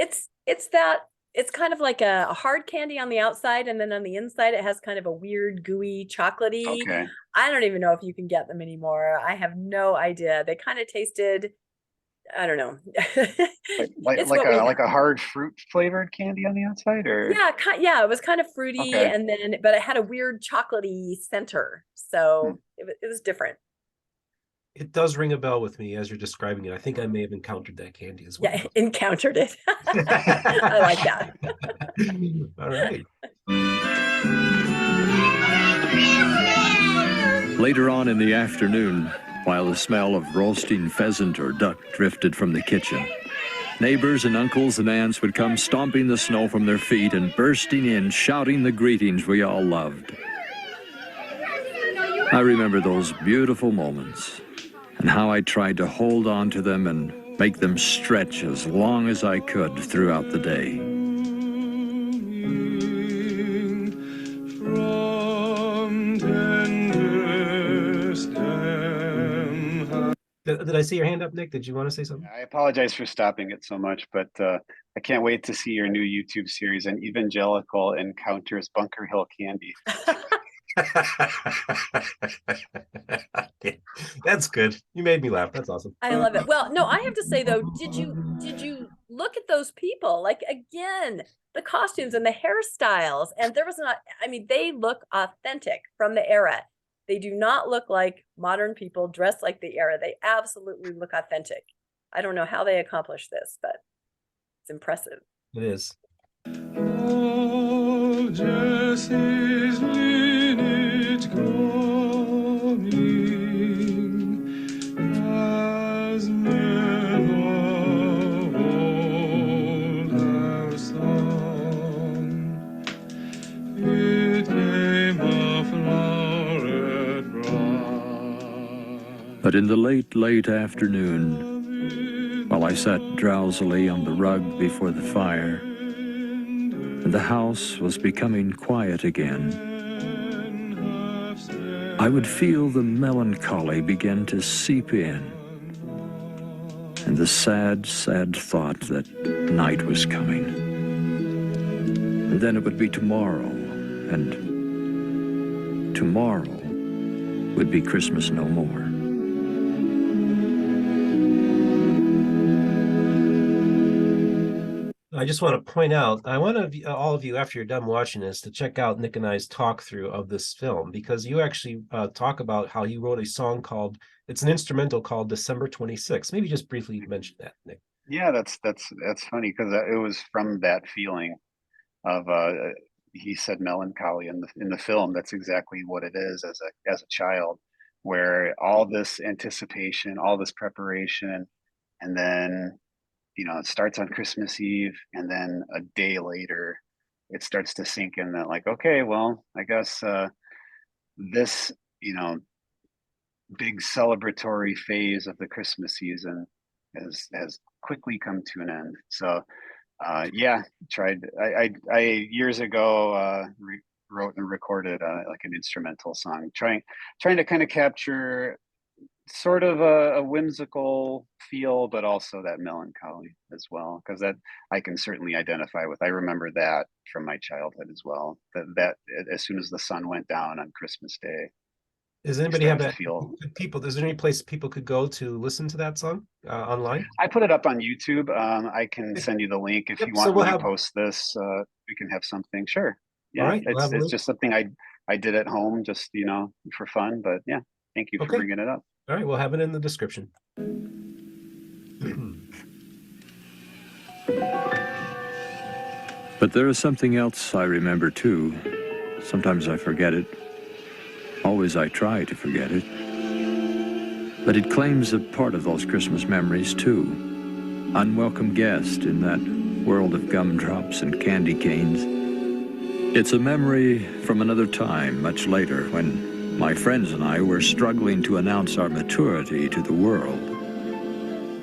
It's kind of like a hard candy on the outside, and then on the inside it has kind of a weird gooey chocolatey. Okay. I don't even know if you can get them anymore. I have no idea. They kind of tasted, I don't know. It's what we like a hard fruit flavored candy on the outside, or yeah, it was kind of fruity, Okay. and then but it had a weird chocolatey center, so it was different. It does ring a bell with me as you're describing it. I think I may have encountered that candy as well. Yeah, encountered it. I like that. All right. Later on in the afternoon, while the smell of roasting pheasant or duck drifted from the kitchen, neighbors and uncles and aunts would come stomping the snow from their feet and bursting in, shouting the greetings we all loved. I remember those beautiful moments and how I tried to hold on to them and make them stretch as long as I could throughout the day. Did I see your hand up, Nick? Did you want to say something? I apologize for stopping it so much, but I can't wait to see your new YouTube series on evangelical encounters Bunker Hill candy. That's good. You made me laugh. That's awesome. I love it. Well, no, I have to say though, did you look at those people? Like, again, the costumes and the hairstyles, and there was not, I mean, they look authentic from the era. They do not look like modern people dressed like the era. They absolutely look authentic. I don't know how they accomplished this, but it's impressive. It is. Oh, Jesse's lineage coming as men of old have sung. It came of But in the late, late afternoon, while I sat drowsily on the rug before the fire, and the house was becoming quiet again, I would feel the melancholy begin to seep in, and the sad, sad thought that night was coming. And then it would be tomorrow, and tomorrow would be Christmas no more. I just want to point out, I want all of you, after you're done watching this, to check out Nick and I's talk through of this film, because you actually talk about how he wrote a song called, it's an instrumental called December 26th. Maybe just briefly mention that, Nick. Yeah, that's funny because it was from that feeling of he said melancholy in the film. That's exactly what it is as a child, where all this anticipation, all this preparation, and then it starts on Christmas Eve, and then a day later, it starts to sink in that, like, okay, well, I guess this, big celebratory phase of the Christmas season has quickly come to an end. So, yeah, I years ago wrote and recorded like an instrumental song, trying to kind of capture sort of a whimsical feel, but also that melancholy as well, because that I can certainly identify with. I remember that from my childhood as well. That as soon as the sun went down on Christmas Day, Does you anybody start have to feel. people? Is there any place people could go to listen to that song online? I put it up on YouTube. I can send you the link if Yep, you so want we'll when have. you post this. We can have something. Sure. All Yeah, right, we'll have a it's link. just something I did at home, just for fun. But yeah, thank you for Okay. bringing it up. All right, we'll have it in the description. But there is something else I remember too. Sometimes I forget it. Always I try to forget it. But it claims a part of those Christmas memories too. Unwelcome guest in that world of gumdrops and candy canes. It's a memory from another time, much later, when my friends and I were struggling to announce our maturity to the world.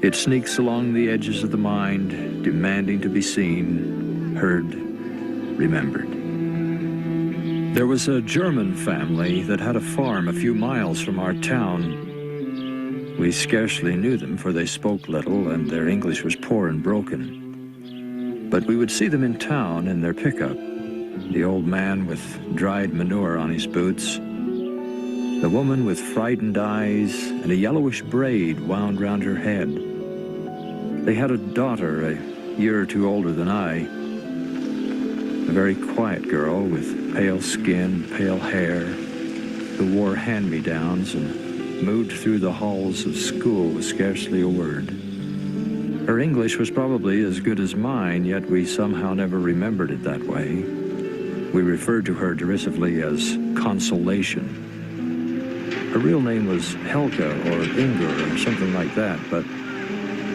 It sneaks along the edges of the mind, demanding to be seen, heard, remembered. There was a German family that had a farm a few miles from our town. We scarcely knew them, for they spoke little and their English was poor and broken. But we would see them in town in their pickup, the old man with dried manure on his boots, the woman with frightened eyes and a yellowish braid wound round her head. They had a daughter a year or two older than I, a very quiet girl with pale skin, pale hair, who wore hand-me-downs and moved through the halls of school with scarcely a word. Her English was probably as good as mine, yet we somehow never remembered it that way. We referred to her derisively as Consolation. Her real name was Helga or Inger or something like that, but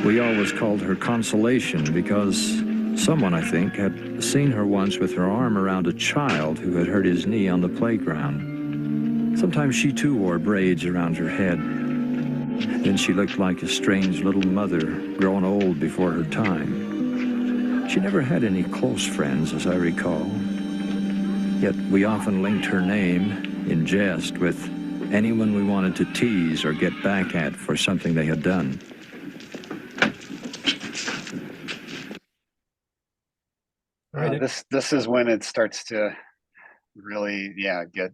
we always called her Consolation because someone, I think, had seen her once with her arm around a child who had hurt his knee on the playground. Sometimes she too wore braids around her head. Then she looked like a strange little mother, grown old before her time. She never had any close friends, as I recall. Yet we often linked her name, in jest, with anyone we wanted to tease or get back at for something they had done. All right, Nick. This is when it starts to really, get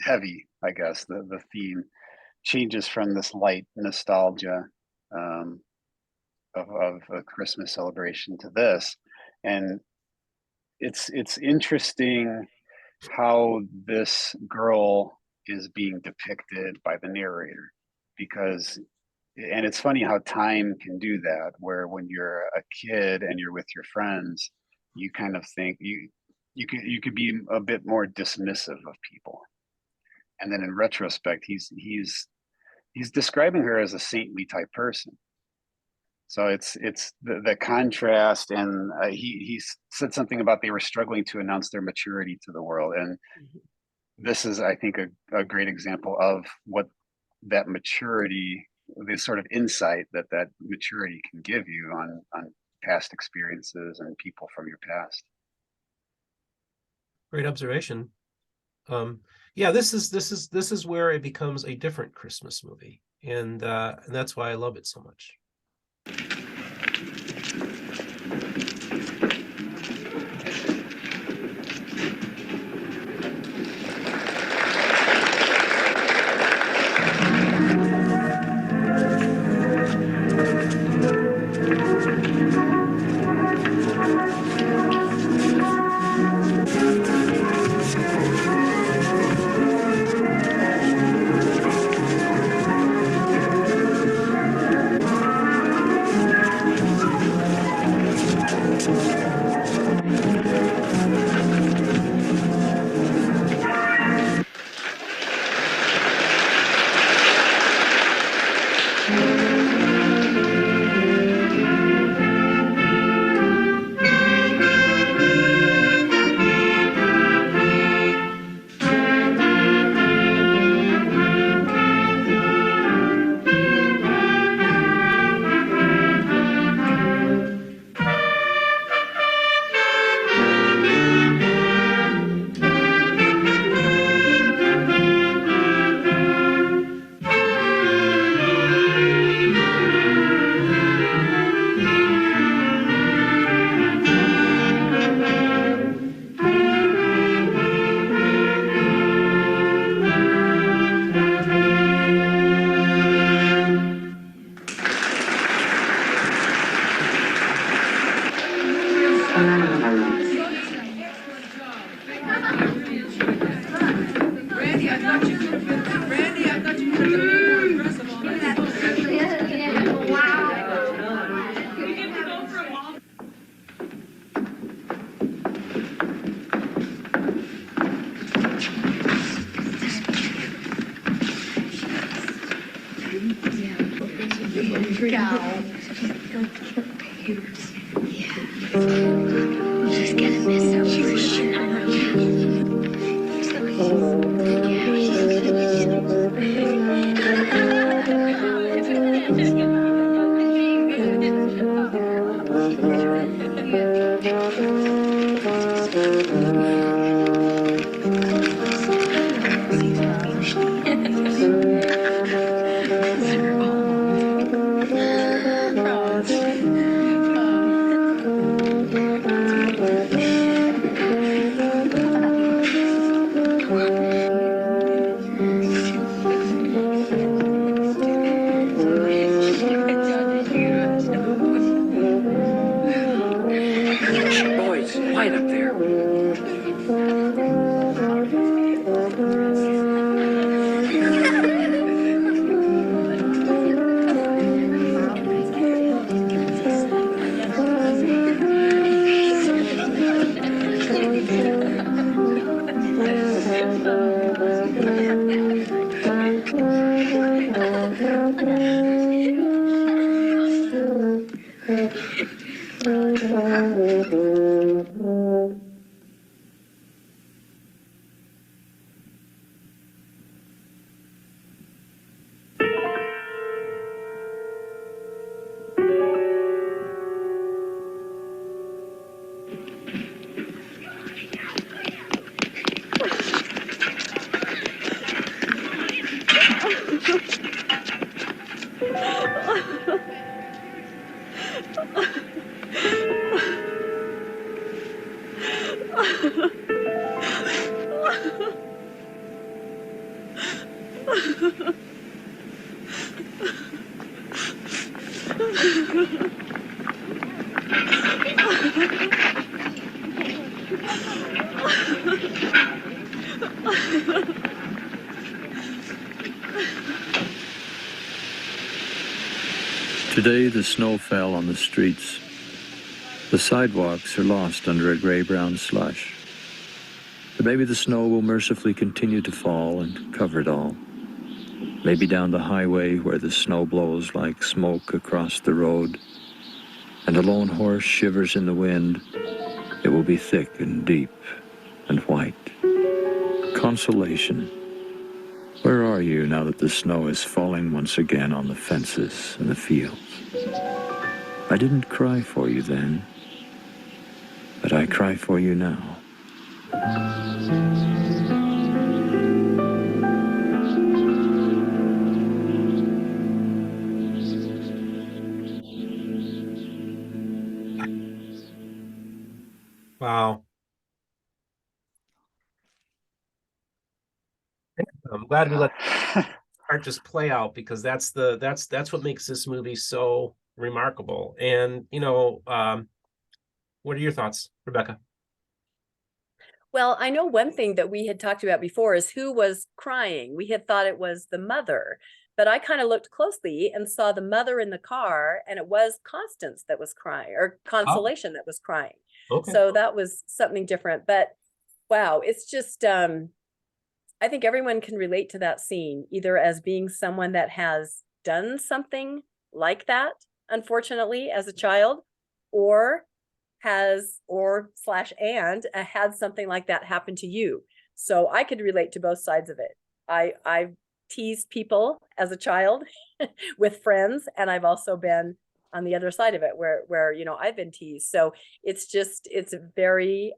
heavy. I guess the theme changes from this light nostalgia of a Christmas celebration to this, and it's interesting how this girl is being depicted by the narrator, because and it's funny how time can do that, where when you're a kid and you're with your friends, you kind of think you could be a bit more dismissive of people, and then in retrospect he's describing her as a saintly type person. So it's the contrast, and he said something about they were struggling to announce their maturity to the world, and this is, I think, a great example of what that maturity, this sort of insight that maturity can give you on past experiences and people from your past. Great observation. Yeah, this is where it becomes a different Christmas movie, and that's why I love it so much. Today the snow fell on the streets. The sidewalks are lost under a gray-brown slush. But maybe the snow will mercifully continue to fall and cover it all. Maybe down the highway where the snow blows like smoke across the road and a lone horse shivers in the wind, it will be thick and deep and white. Consolation. Where are you now that the snow is falling once again on the fences and the fields? I didn't cry for you then, but I cry for you now. Wow. I'm glad we let art just play out, because that's what makes this movie so remarkable. And what are your thoughts, Rebecca? Well, I know one thing that we had talked about before is who was crying. We had thought it was the mother, but I kind of looked closely and saw the mother in the car, and it was Constance that was crying, or Consolation that was crying. Okay. So that was something different. But wow, it's just I think everyone can relate to that scene, either as being someone that has done something like that, unfortunately, as a child, or has had something like that happen to you. So I could relate to both sides of it. I've teased people as a child with friends, and I've also been on the other side of it where I've been teased. So it's a very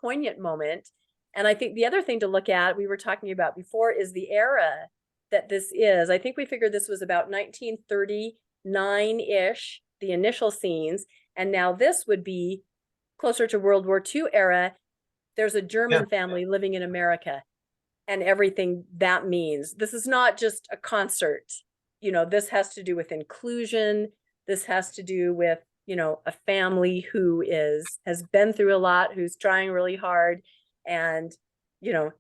poignant moment. And I think the other thing to look at, we were talking about before, is the era that this is. I think we figured this was about 1939-ish, the initial scenes. And now this would be closer to World War II era. There's a German family living in America and everything that means. This is not just a concert. This has to do with inclusion. This has to do with, a family who has been through a lot, who's trying really hard. And,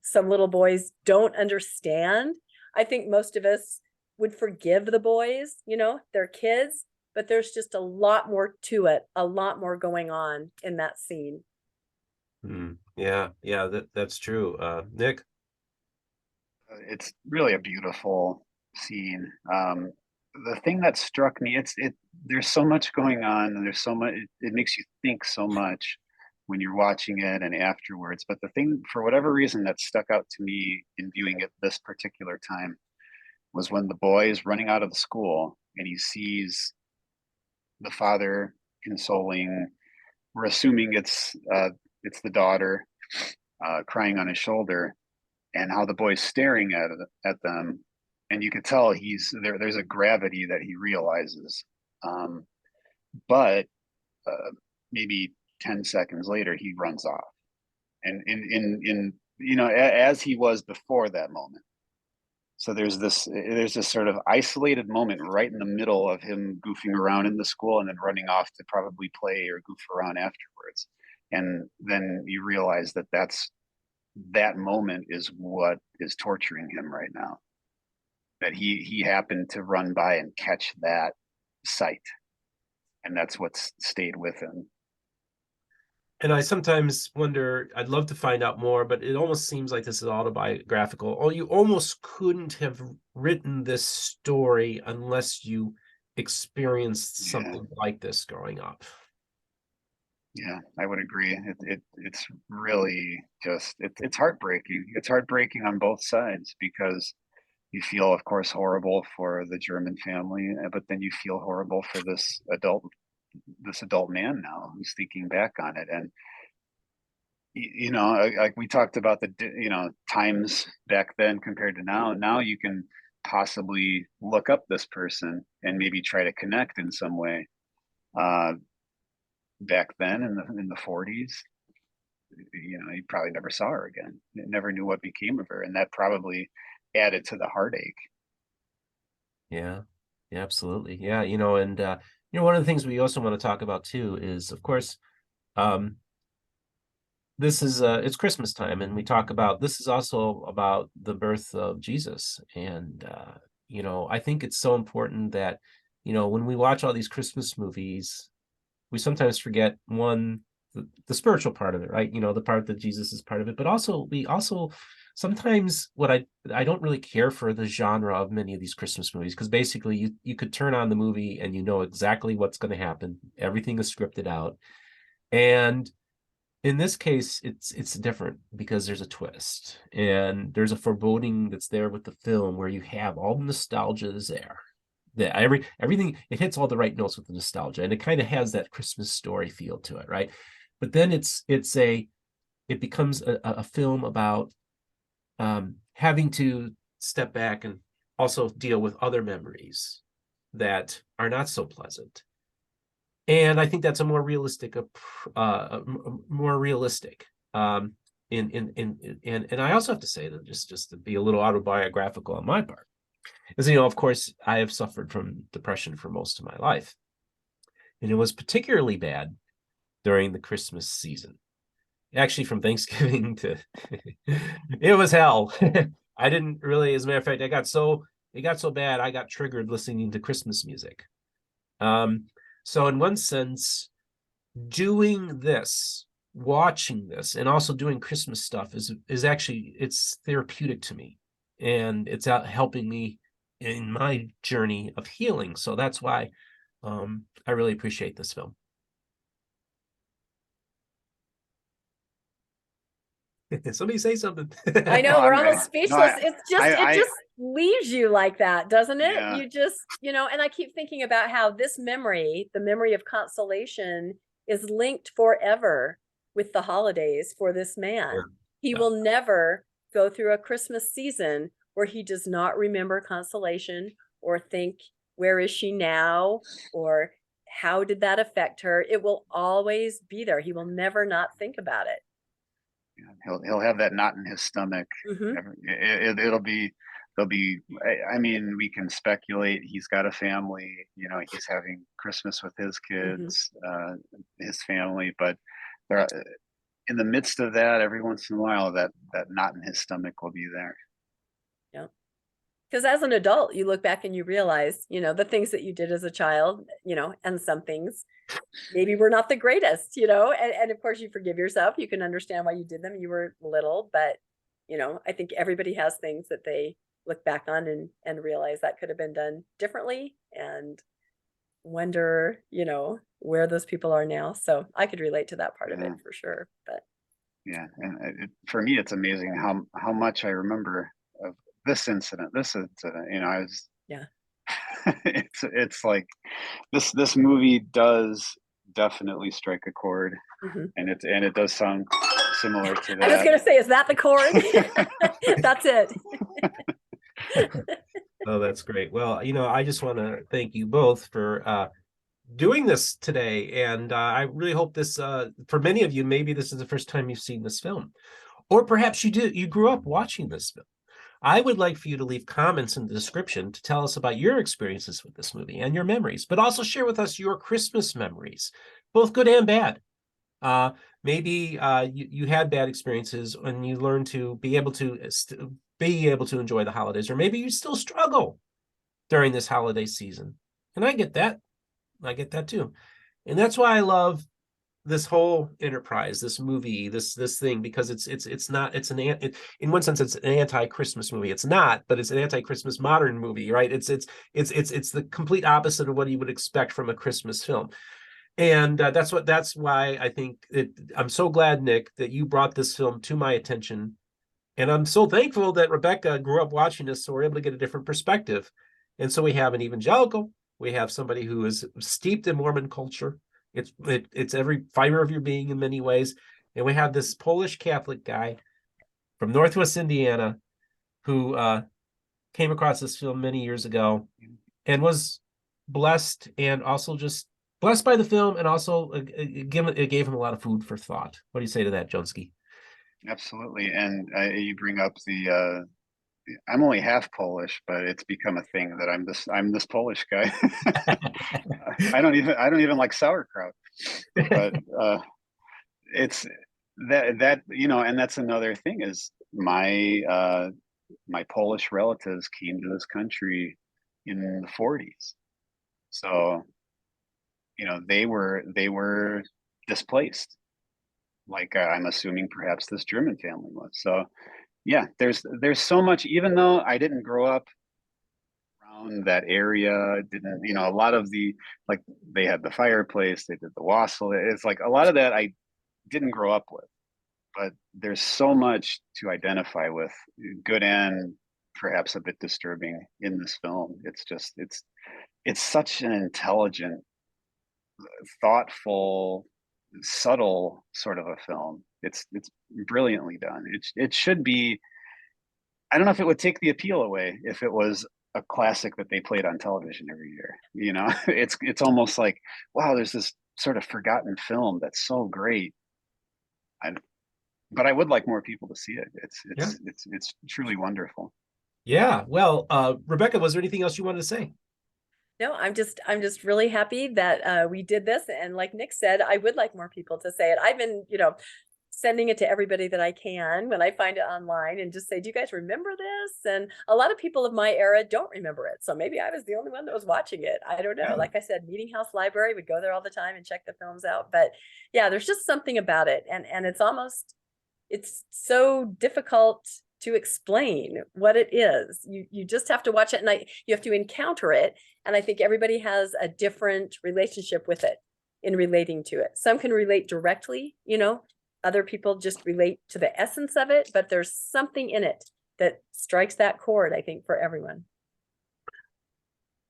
some little boys don't understand. I think most of us would forgive the boys, they're kids, but there's just a lot more to it, a lot more going on in that scene. Yeah, that's true. Nick? It's really a beautiful scene. The thing that struck me, there's so much going on, and there's so much, it makes you think so much when you're watching it and afterwards. But the thing, for whatever reason, that stuck out to me in viewing it this particular time was when the boy is running out of the school and he sees the father consoling. We're assuming it's the daughter crying on his shoulder, and how the boy's staring at them, and you could tell there's a gravity that he realizes. But maybe 10 seconds later, he runs off, and as he was before that moment. So there's this sort of isolated moment right in the middle of him goofing around in the school and then running off to probably play or goof around afterwards. And then you realize that moment is what is torturing him right now. That he happened to run by and catch that sight, and that's what's stayed with him. And I sometimes wonder, I'd love to find out more, but it almost seems like this is autobiographical. Or you almost couldn't have written this story unless you experienced something like this growing up. Yeah, I would agree. It's really just it's heartbreaking. It's heartbreaking on both sides, because you feel, of course, horrible for the German family, but then you feel horrible for this adult man now who's thinking back on it. And like we talked about the times back then compared to now you can possibly look up this person and maybe try to connect in some way. Back then in the 40s, you probably never saw her again. You never knew what became of her, and that probably added to the heartache. Yeah, absolutely. Yeah, and one of the things we also want to talk about too is, of course, this is it's Christmas time, and we talk about, this is also about the birth of Jesus. And I think it's so important that when we watch all these Christmas movies, we sometimes forget the spiritual part of it, right? The part that Jesus is part of it, but also we sometimes what I don't really care for the genre of many of these Christmas movies, because basically you could turn on the movie and exactly what's going to happen. Everything is scripted out. And in this case, it's different because there's a twist and there's a foreboding that's there with the film where you have all the nostalgia is there. That everything it hits all the right notes with the nostalgia, and it kind of has that Christmas story feel to it, right? But then it becomes a film about having to step back and also deal with other memories that are not so pleasant. And I think that's a more realistic, more realistic. And I also have to say that just to be a little autobiographical on my part, is of course I have suffered from depression for most of my life, and it was particularly bad during the Christmas season. Actually, from Thanksgiving to it was hell. I didn't really, as a matter of fact, it got so bad I got triggered listening to Christmas music. So in one sense, doing this, watching this, and also doing Christmas stuff is actually, it's therapeutic to me, and it's out helping me in my journey of healing. So that's why I really appreciate this film. Somebody say something. I know, No, we're I'm- almost no, speechless. I- It's just, I- it just leaves you like that, doesn't it? Yeah. You just, and I keep thinking about how this memory, the memory of consolation, is linked forever with the holidays for this man. Yeah. He Yeah. will never go through a Christmas season where he does not remember consolation or think, where is she now? Or how did that affect her? It will always be there. He will never not think about it. He'll have that knot in his stomach. Mhm. It'll be there'll be. I mean, we can speculate. He's got a family. He's having Christmas with his kids, his family. But there, in the midst of that, every once in a while, that knot in his stomach will be there. Yeah. Because as an adult, you look back and you realize, the things that you did as a child, and some things maybe were not the greatest, and of course you forgive yourself. You can understand why you did them. You were little, but, I think everybody has things that they look back on and realize that could have been done differently, and wonder, where those people are now. So I could relate to that part of it Yeah. for sure. But Yeah, and for me, it's amazing how much I remember of this incident. I was. yeah. It's like this movie does definitely strike a chord, Mhm. and it does sound similar to that. I was going to say, is that the chord? That's it. Oh, that's great. Well, I just want to thank you both for doing this today. And I really hope this, for many of you, maybe this is the first time you've seen this film, or perhaps you grew up watching this film. I would like for you to leave comments in the description to tell us about your experiences with this movie and your memories, but also share with us your Christmas memories, both good and bad. Maybe you had bad experiences and you learned to be able to enjoy the holidays, or maybe you still struggle during this holiday season. And I get that. I get that too. And that's why I love this whole enterprise, this movie, this thing, because it's not, in one sense it's an anti-Christmas movie. It's not, but it's an anti-Christmas modern movie, right? It's the complete opposite of what you would expect from a Christmas film. And that's why I think I'm so glad, Nick, that you brought this film to my attention. And I'm so thankful that Rebecca grew up watching this, so we're able to get a different perspective. And so we have an evangelical, we have somebody who is steeped in Mormon culture. It's every fiber of your being in many ways. And we have this Polish Catholic guy from Northwest Indiana who came across this film many years ago and was blessed, and also just blessed by the film, and also it gave him a lot of food for thought. What do you say to that, Jonesky? Absolutely, and you bring up the. I'm only half Polish, but it's become a thing that I'm this Polish guy. I don't even like sauerkraut, but it's that and that's another thing is my Polish relatives came to this country in the 40s, so they were displaced, like I'm assuming perhaps this German family was. So yeah, there's so much, even though I didn't grow up around that area, didn't, a lot of the, like, they had the fireplace, they did the wassail. It's like a lot of that didn't grow up with. But there's so much to identify with, good and perhaps a bit disturbing, in this film. It's such an intelligent, thoughtful, subtle sort of a film. It's brilliantly done. It should be. I don't know if it would take the appeal away if it was a classic that they played on television every year. It's almost like, wow, there's this sort of forgotten film that's so great. But I would like more people to see it. It's truly wonderful. Yeah. Well, Rebecca, was there anything else you wanted to say? No, I'm just really happy that we did this. And like Nick said, I would like more people to say it. I've been, sending it to everybody that I can when I find it online, and just say, do you guys remember this? And a lot of people of my era don't remember it. So maybe I was the only one that was watching it. I don't know. Yeah. Like I said, Meeting House Library, would go there all the time and check the films out. But yeah, there's just something about it. And it's so difficult to explain what it is. You just have to watch it, and you have to encounter it. And I think everybody has a different relationship with it in relating to it. Some can relate directly, other people just relate to the essence of it, but there's something in it that strikes that chord, I think, for everyone.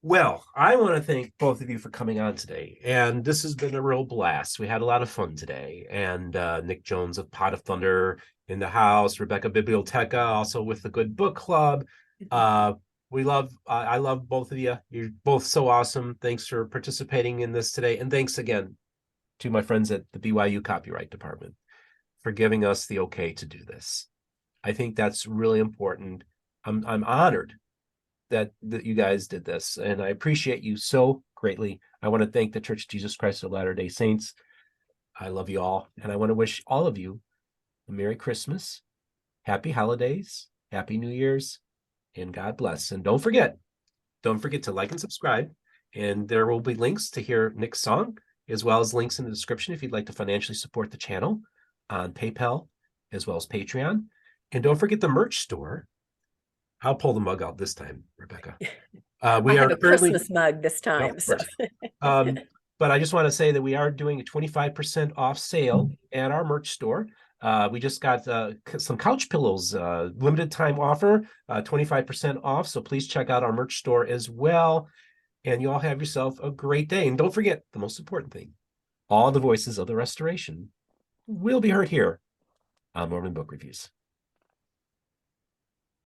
Well, I want to thank both of you for coming on today. And this has been a real blast. We had a lot of fun today. And Nick Jones of Pot of Thunder in the house, Rebecca Biblioteca, also with the Good Book Club. I love both of you. You're both so awesome. Thanks for participating in this today. And thanks again to my friends at the BYU Copyright Department for giving us the okay to do this. I think that's really important. I'm honored that you guys did this, and I appreciate you so greatly. I want to thank the Church of Jesus Christ of Latter-day Saints. I love you all, and I want to wish all of you a Merry Christmas, Happy Holidays, Happy New Year's, and God bless. And don't forget to like and subscribe, and there will be links to hear Nick's song, as well as links in the description if you'd like to financially support the channel on PayPal as well as Patreon. And don't forget the merch store. I'll pull the mug out this time, Rebecca. We I have are a currently Christmas mug this time. So. But I just want to say that we are doing a 25% off sale at our merch store. We just got some couch pillows, limited time offer, 25% off. So please check out our merch store as well. And you all have yourself a great day. And don't forget the most important thing, all the voices of the restoration will be heard here on Mormon Book Reviews.